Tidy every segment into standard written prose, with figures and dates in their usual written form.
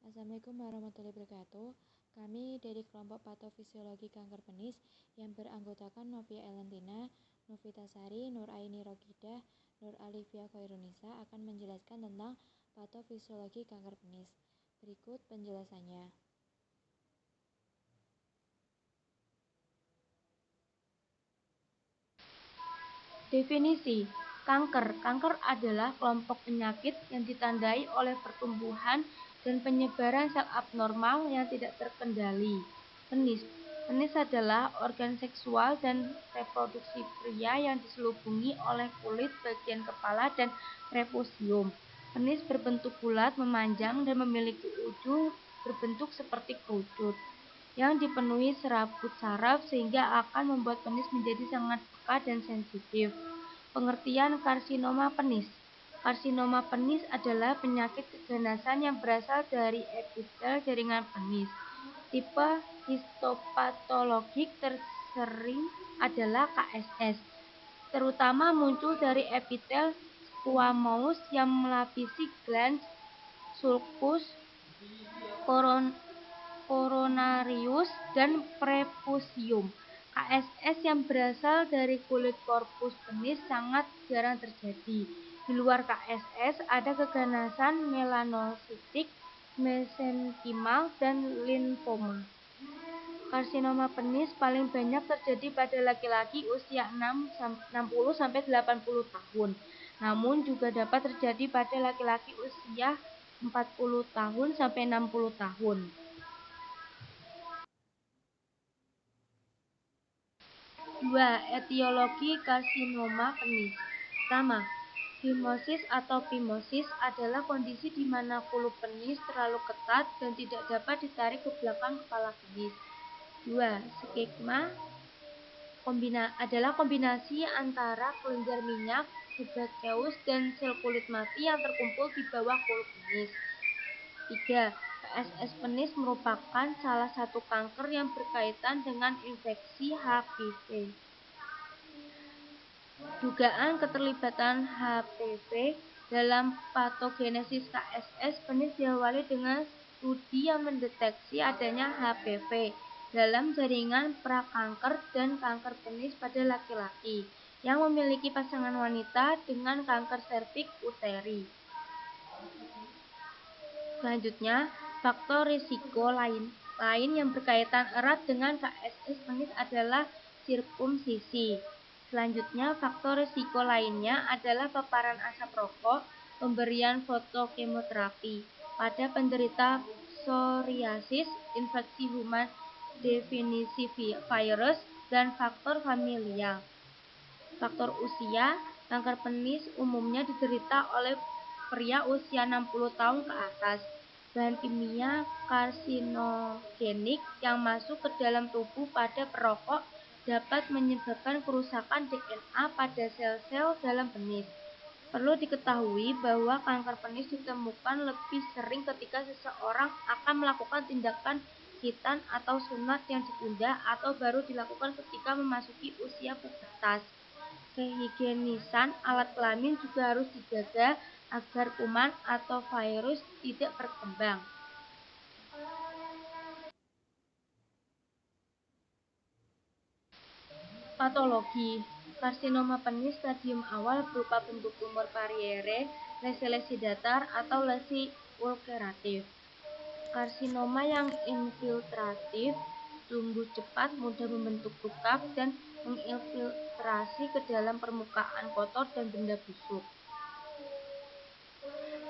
Assalamualaikum warahmatullahi wabarakatuh. Kami dari kelompok patofisiologi kanker penis yang beranggotakan Novia Elentina, Novita Sari, Nur Aini Rokidah, Nur Alifia Khairunisa akan menjelaskan tentang patofisiologi kanker penis. Berikut penjelasannya. Definisi kanker. Kanker adalah kelompok penyakit yang ditandai oleh pertumbuhan dan penyebaran sel abnormal yang tidak terkendali. Penis. Penis adalah organ seksual dan reproduksi pria yang diselubungi oleh kulit bagian kepala dan prepusium. Penis berbentuk bulat, memanjang, dan memiliki ujung berbentuk seperti kerucut yang dipenuhi serabut saraf sehingga akan membuat penis menjadi sangat peka dan sensitif. Pengertian karsinoma penis. Karsinoma penis adalah penyakit keganasan yang berasal dari epitel jaringan penis. Tipe histopatologik tersering adalah KSS, terutama muncul dari epitel squamous yang melapisi glans sulcus, coronarius, dan prepusium. KSS yang berasal dari kulit korpus penis sangat jarang terjadi. Di luar KSS ada keganasan melanositik, mesenkimal, dan limfoma. Karsinoma penis paling banyak terjadi pada laki-laki usia 60-80 tahun. Namun juga dapat terjadi pada laki-laki usia 40 tahun sampai 60 tahun. 2. Etiologi karsinoma penis. Pertama, phimosis atau phimosis adalah kondisi di mana kulup penis terlalu ketat dan tidak dapat ditarik ke belakang kepala penis. 2. Skegma adalah kombinasi antara kelenjar minyak, sebaceus, dan sel kulit mati yang terkumpul di bawah kulup penis. 3. KSS penis merupakan salah satu kanker yang berkaitan dengan infeksi HPV. Dugaan keterlibatan HPV dalam patogenesis KSS penis diawali dengan studi yang mendeteksi adanya HPV dalam jaringan prakanker dan kanker penis pada laki-laki yang memiliki pasangan wanita dengan kanker serviks uteri. Selanjutnya, faktor risiko lain yang berkaitan erat dengan KSS penis adalah sirkumsisi. Selanjutnya, faktor risiko lainnya adalah paparan asap rokok, pemberian fotokemoterapi pada penderita psoriasis, infeksi human definisi virus, dan faktor familial. Faktor usia, kanker penis umumnya diderita oleh pria usia 60 tahun ke atas. Bahan kimia karsinogenik yang masuk ke dalam tubuh pada perokok dapat menyebabkan kerusakan DNA pada sel-sel dalam penis. Perlu diketahui bahwa kanker penis ditemukan lebih sering ketika seseorang akan melakukan tindakan khitan atau sunat yang ditunda atau baru dilakukan ketika memasuki usia pubertas. Kehigienisan alat kelamin juga harus dijaga agar kuman atau virus tidak berkembang. Patologi karsinoma penis stadium awal berupa bentuk tumor pariere, lesi datar, atau lesi ulceratif. Karsinoma yang infiltratif, tumbuh cepat, mudah membentuk tukap, dan menginfiltrasi ke dalam permukaan kotor dan benda busuk.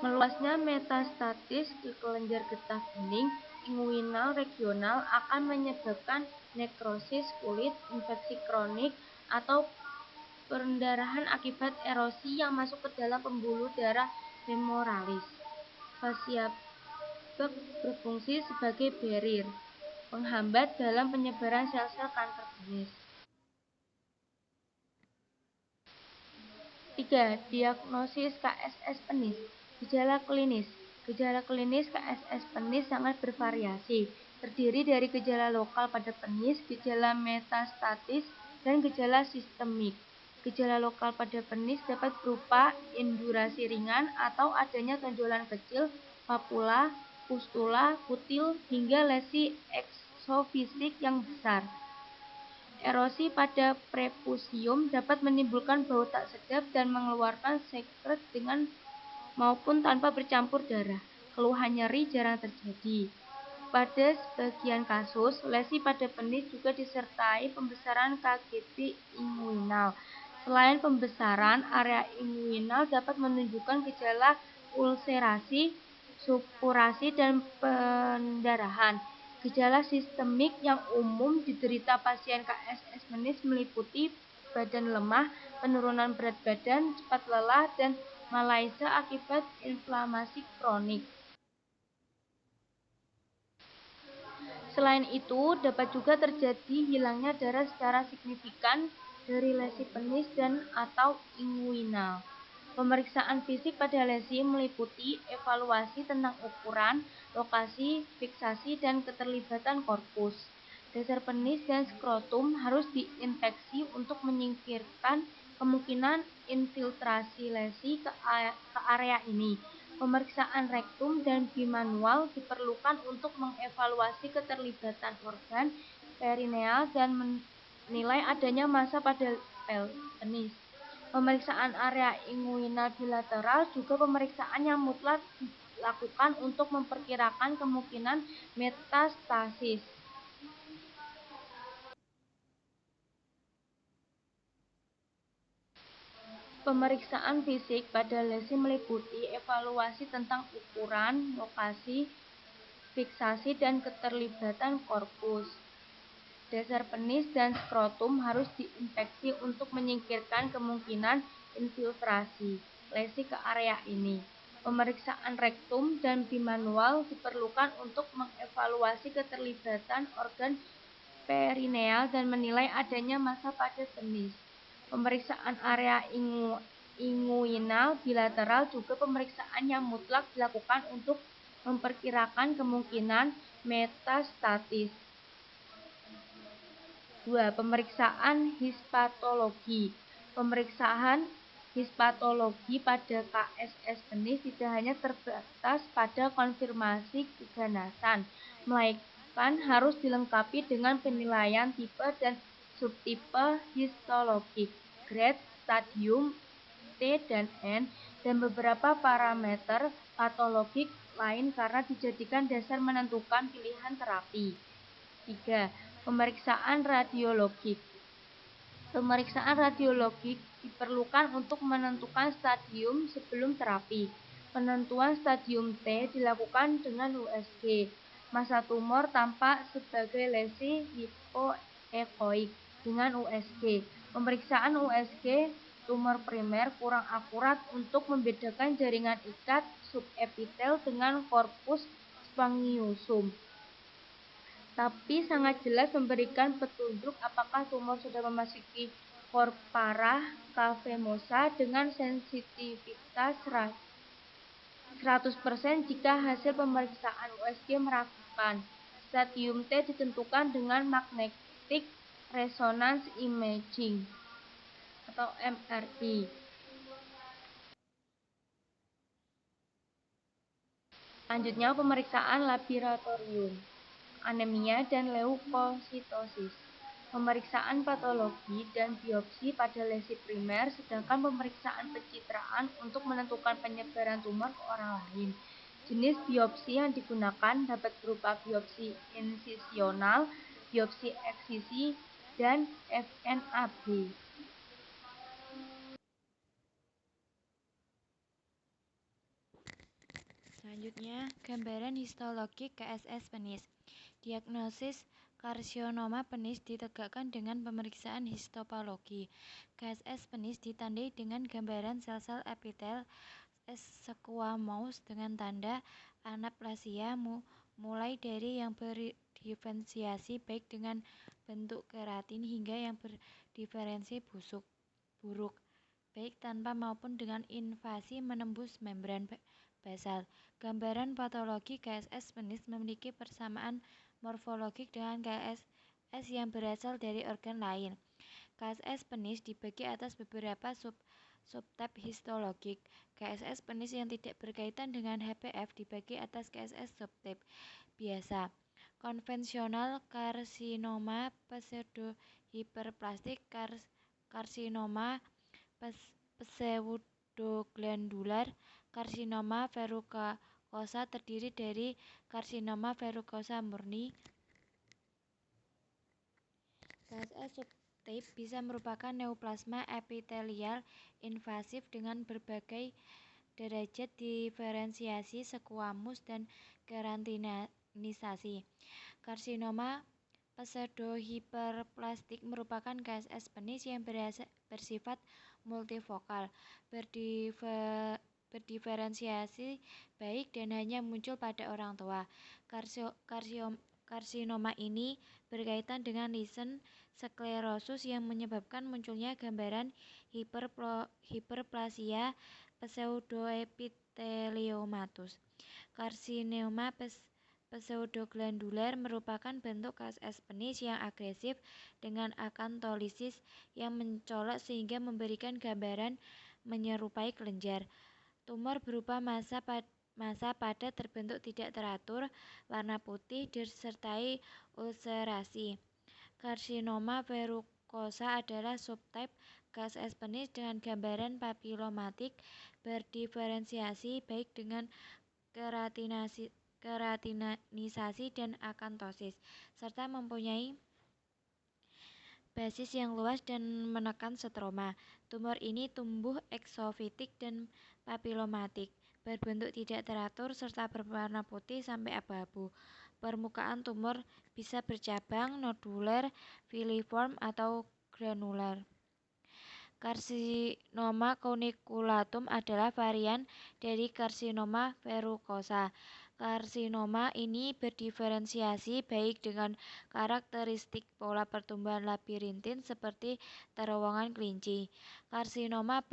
Meluasnya metastatis ke kelenjar getah bening inguinal regional akan menyebabkan nekrosis kulit, infeksi kronik, atau pendarahan akibat erosi yang masuk ke dalam pembuluh darah femoralis. Fascia berfungsi sebagai barrier, penghambat dalam penyebaran sel-sel kanker penis. 3. Diagnosis KSS penis. Gejala klinis. Gejala klinis KSS penis sangat bervariasi, terdiri dari gejala lokal pada penis, gejala metastatis, dan gejala sistemik. Gejala lokal pada penis dapat berupa indurasi ringan atau adanya tonjolan kecil, papula, pustula, kutil, hingga lesi eksofisik yang besar. Erosi pada prepusium dapat menimbulkan bau tak sedap dan mengeluarkan sekret dengan maupun tanpa bercampur darah. Keluhan nyeri jarang terjadi. Pada sebagian kasus, lesi pada penis juga disertai pembesaran KGP inguinal. Selain pembesaran, area inguinal dapat menunjukkan gejala ulserasi, supurasi, dan pendarahan. Gejala sistemik yang umum diderita pasien KSS penis meliputi badan lemah, penurunan berat badan, cepat lelah, dan malaise akibat inflamasi kronik. Selain itu, dapat juga terjadi hilangnya darah secara signifikan dari lesi penis dan atau inguinal. Pemeriksaan fisik pada lesi meliputi evaluasi tentang ukuran, lokasi, fiksasi, dan keterlibatan korpus. Dasar penis dan skrotum harus diinfeksi untuk menyingkirkan kemungkinan infiltrasi lesi ke area ini. Pemeriksaan rektum dan bimanual diperlukan untuk mengevaluasi keterlibatan organ perineal dan menilai adanya massa pada penis. Pemeriksaan area inguinal bilateral juga pemeriksaan yang mutlak dilakukan untuk memperkirakan kemungkinan metastasis. Pemeriksaan fisik pada lesi meliputi evaluasi tentang ukuran, lokasi, fiksasi, dan keterlibatan korpus. Dasar penis dan skrotum harus diinfeksi untuk menyingkirkan kemungkinan infiltrasi lesi ke area ini. Pemeriksaan rektum dan bimanual diperlukan untuk mengevaluasi keterlibatan organ perineal dan menilai adanya massa pada penis. Pemeriksaan area inguinal bilateral juga pemeriksaan yang mutlak dilakukan untuk memperkirakan kemungkinan metastasis. 2. Pemeriksaan hispatologi. Pemeriksaan hispatologi pada KSS penis tidak hanya terbatas pada konfirmasi keganasan, melainkan harus dilengkapi dengan penilaian tipe dan subtipe histologik, grade, stadium T dan N, dan beberapa parameter patologik lain karena dijadikan dasar menentukan pilihan terapi. 3. Pemeriksaan radiologik. Pemeriksaan radiologik diperlukan untuk menentukan stadium sebelum terapi. Penentuan stadium T dilakukan dengan USG. Massa tumor tampak sebagai lesi hipoekoik dengan USG. Pemeriksaan USG tumor primer kurang akurat untuk membedakan jaringan ikat subepitel dengan korpus spongiosum, tapi sangat jelas memberikan petunjuk apakah tumor sudah memasuki corpora cavernosa dengan sensitivitas 100% jika hasil pemeriksaan USG meragukan. Stadium T ditentukan dengan magnetic resonance imaging atau MRI. Selanjutnya pemeriksaan laboratorium, anemia dan leukositosis. Pemeriksaan patologi dan biopsi pada lesi primer, sedangkan pemeriksaan pencitraan untuk menentukan penyebaran tumor ke orang lain. Jenis biopsi yang digunakan dapat berupa biopsi insisional, biopsi eksisi, dan FNAB. Selanjutnya, gambaran histologik KSS penis. Diagnosis karsinoma penis ditegakkan dengan pemeriksaan histopatologi. KSS penis ditandai dengan gambaran sel-sel epitel squamous dengan tanda anaplasia mulai dari yang berdiferensiasi baik dengan bentuk keratin hingga yang berdiferensi buruk, baik tanpa maupun dengan invasi menembus membran basal. Gambaran patologi KSS penis memiliki persamaan morfologik dengan KSS yang berasal dari organ lain. KSS penis dibagi atas beberapa Subtype histologik. KSS penis yang tidak berkaitan dengan HPV dibagi atas KSS subtype biasa, konvensional, karsinoma pseudohiperplastik, karsinoma pseudoglandular, karsinoma verrucosa terdiri dari karsinoma verrucosa murni. KSS subtype bisa merupakan neoplasma epitelial invasif dengan berbagai derajat diferensiasi squamous dan keratinisasi. Karsinoma pseudohiperplastik merupakan KSS penis yang bersifat multifokal, berdiferensiasi baik dan hanya muncul pada orang tua. Karsinoma ini berkaitan dengan lisen sklerosus yang menyebabkan munculnya gambaran hiperplasia pseudoepitheliomatus. Karsinoma pseudoglandular merupakan bentuk KSS penis yang agresif dengan akantolisis yang mencolok sehingga memberikan gambaran menyerupai kelenjar. Tumor berupa massa padat terbentuk tidak teratur, warna putih, disertai ulcerasi. Karsinoma verrucosa adalah subtype KSS penis dengan gambaran papilomatik berdiferensiasi baik dengan keratinisasi dan akantosis, serta mempunyai basis yang luas dan menekan stroma. Tumor ini tumbuh eksofitik dan papilomatik, berbentuk tidak teratur serta berwarna putih sampai abu-abu. Permukaan tumor bisa bercabang, nodular, filiform, atau granular. Karsinoma cuniculatum adalah varian dari karsinoma verrucosa. Karsinoma ini berdiferensiasi baik dengan karakteristik pola pertumbuhan labirintin seperti terowongan kelinci. Karsinoma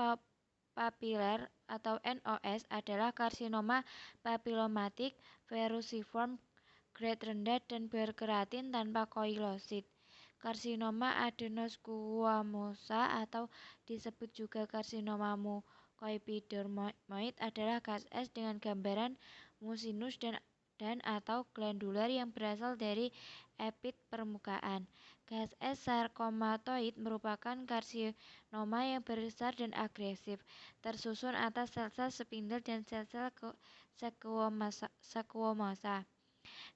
papiler atau NOS adalah karsinoma papilomatik verruciform grade rendah dan berkeratin tanpa koilosid. Karsinoma adenosquamosa atau disebut juga karsinoma mucoepidermoid adalah KSS dengan gambaran mucinous dan atau glandular yang berasal dari epit permukaan. KSS sarkomatoid merupakan karsinoma yang besar dan agresif, tersusun atas sel-sel spindle dan sel-sel squamosa.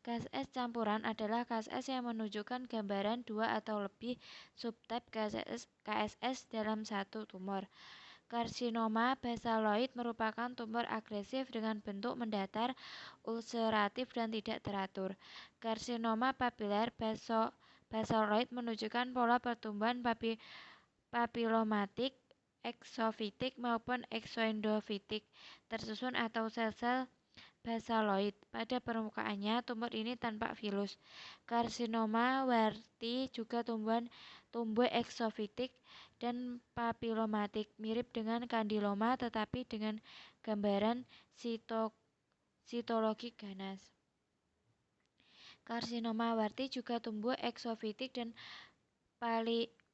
KSS campuran adalah KSS yang menunjukkan gambaran dua atau lebih subtype KSS dalam satu tumor. Karsinoma basaloid merupakan tumor agresif dengan bentuk mendatar, ulceratif, dan tidak teratur. Karsinoma papiler basaloid menunjukkan pola pertumbuhan papilomatik, eksofitik maupun eksoendofitik, tersusun atau sel-sel basaloid. Pada permukaannya, tumor ini tanpa filus. Karsinoma Warti juga tumbuh eksofitik dan papilomatik, mirip dengan kandiloma tetapi dengan gambaran sitologi ganas. Karsinoma Warti juga tumbuh eksofitik dan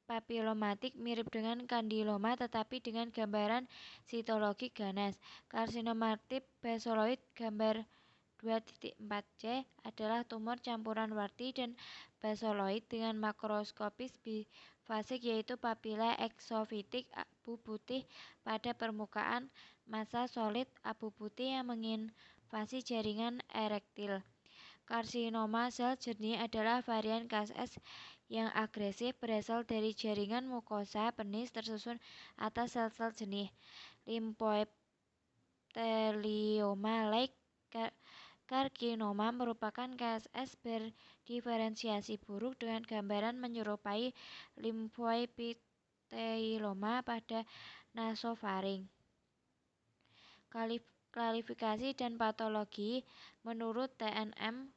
papilomatik, mirip dengan kandiloma tetapi dengan gambaran sitologi ganas. Karsinoma tip basaloid gambar 2.4c adalah tumor campuran Warti dan basaloid dengan makroskopis bifasik yaitu papila eksofitik abu putih pada permukaan, massa solid abu putih yang menginvasi jaringan erektil. Karsinoma sel jernih adalah varian KSS yang agresif berasal dari jaringan mukosa penis tersusun atas sel-sel jernih. Limfoepithelioma like karsinoma merupakan KSS berdiferensiasi buruk dengan gambaran menyerupai limfoepithelioma pada nasofaring. Klasifikasi dan patologi menurut TNM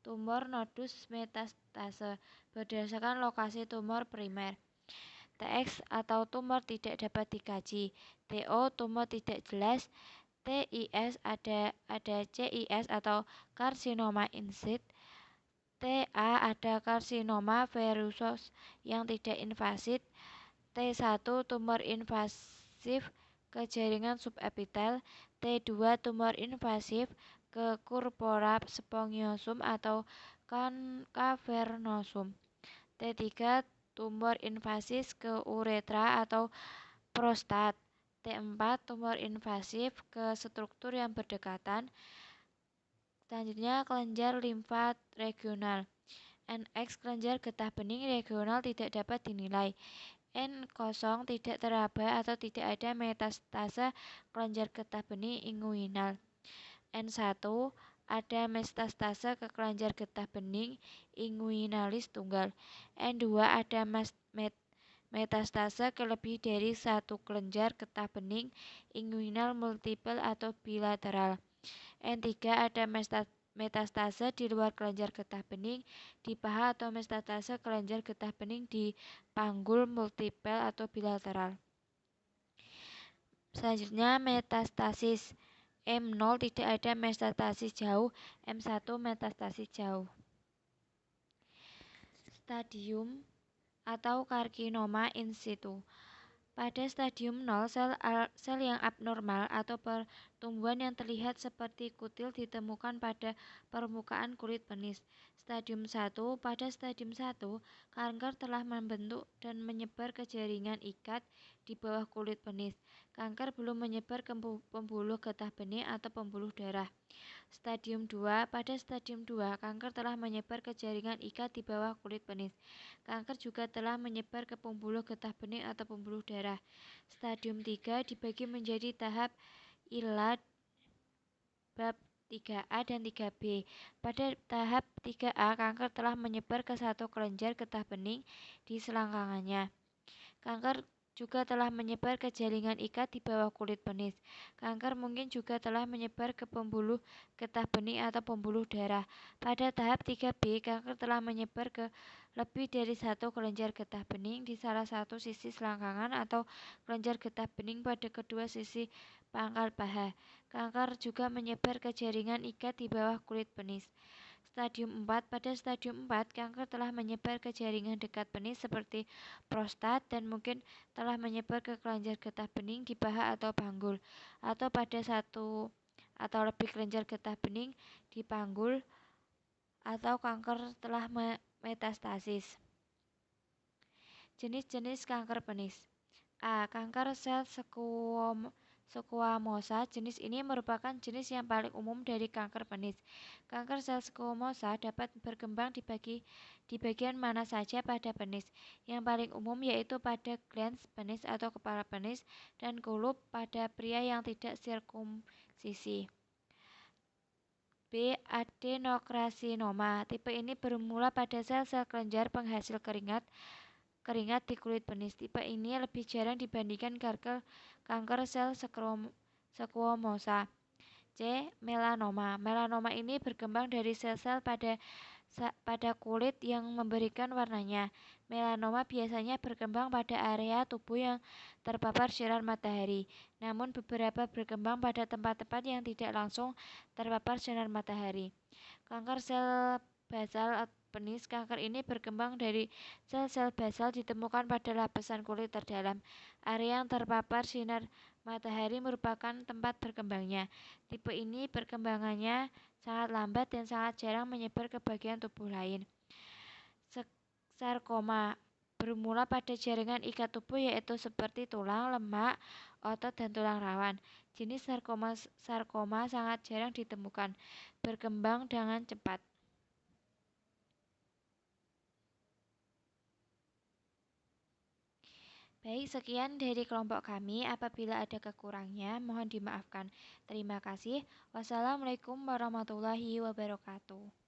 tumor nodus metastase berdasarkan lokasi tumor primer. TX atau tumor tidak dapat dikaji. TO tumor tidak jelas. TIS ada CIS atau karsinoma in situ. TA ada karsinoma verrucosa yang tidak invasif. T1 tumor invasif invasif ke jaringan subepitel, T2 tumor invasif ke corpora spongiosum atau cavernosum, T3 tumor invasif ke uretra atau prostat, T4 tumor invasif ke struktur yang berdekatan. Selanjutnya kelenjar limfa regional. NX kelenjar getah bening regional tidak dapat dinilai. N0 tidak teraba atau tidak ada metastase kelenjar getah bening inguinal. N1 ada metastase ke kelenjar getah bening inguinalis tunggal. N2 ada metastase ke lebih dari satu kelenjar getah bening inguinal multiple atau bilateral. N3 ada metastase di luar kelenjar getah bening di paha atau metastase kelenjar getah bening di panggul multiple atau bilateral. Selanjutnya metastasis. M0 tidak ada metastasis jauh, M1 metastasis jauh. Stadium atau karsinoma in situ. Pada stadium 0, sel yang abnormal atau pertumbuhan yang terlihat seperti kutil ditemukan pada permukaan kulit penis. Stadium 1, pada stadium 1, kanker telah membentuk dan menyebar ke jaringan ikat di bawah kulit penis. Kanker belum menyebar ke pembuluh getah bening atau pembuluh darah. Stadium 2, pada stadium 2, kanker telah menyebar ke jaringan ikat di bawah kulit penis. Kanker juga telah menyebar ke pembuluh getah bening atau pembuluh darah. Stadium 3 dibagi menjadi tahap ILA bab 3A dan 3B. Pada tahap 3A, kanker telah menyebar ke satu kelenjar getah bening di selangkangannya. Kanker juga telah menyebar ke jaringan ikat di bawah kulit penis. Kanker mungkin juga telah menyebar ke pembuluh getah bening atau pembuluh darah. Pada tahap 3B, kanker telah menyebar ke lebih dari satu kelenjar getah bening di salah satu sisi selangkangan atau kelenjar getah bening pada kedua sisi pangkal paha. Kanker juga menyebar ke jaringan ikat di bawah kulit penis. Stadium 4, pada stadium 4, kanker telah menyebar ke jaringan dekat penis seperti prostat dan mungkin telah menyebar ke kelenjar getah bening di paha atau panggul, atau pada satu atau lebih kelenjar getah bening di panggul, atau kanker telah metastasis. Jenis-jenis kanker penis. A. Kanker sel squamous. Jenis ini merupakan jenis yang paling umum dari kanker penis. Kanker sel squamous dapat berkembang di bagian mana saja pada penis. Yang paling umum yaitu pada glans penis atau kepala penis dan kulup pada pria yang tidak sirkumsisi. B. Adenokarsinoma. Tipe ini bermula pada sel-sel kelenjar penghasil keringat di kulit penis. Tipe ini lebih jarang dibandingkan kanker sel squamous. C. Melanoma. Melanoma ini berkembang dari sel-sel pada kulit yang memberikan warnanya. Melanoma biasanya berkembang pada area tubuh yang terpapar sinar matahari, namun beberapa berkembang pada tempat-tempat yang tidak langsung terpapar sinar matahari. Kanker sel basal penis. Kanker ini berkembang dari sel-sel basal ditemukan pada lapisan kulit terdalam. Area yang terpapar sinar matahari merupakan tempat berkembangnya. Tipe ini perkembangannya sangat lambat dan sangat jarang menyebar ke bagian tubuh lain. Sarkoma bermula pada jaringan ikat tubuh yaitu seperti tulang, lemak, otot, dan tulang rawan. Jenis sarkoma sangat jarang ditemukan, berkembang dengan cepat. Baik, sekian dari kelompok kami. Apabila ada kekurangnya, mohon dimaafkan. Terima kasih. Wassalamualaikum warahmatullahi wabarakatuh.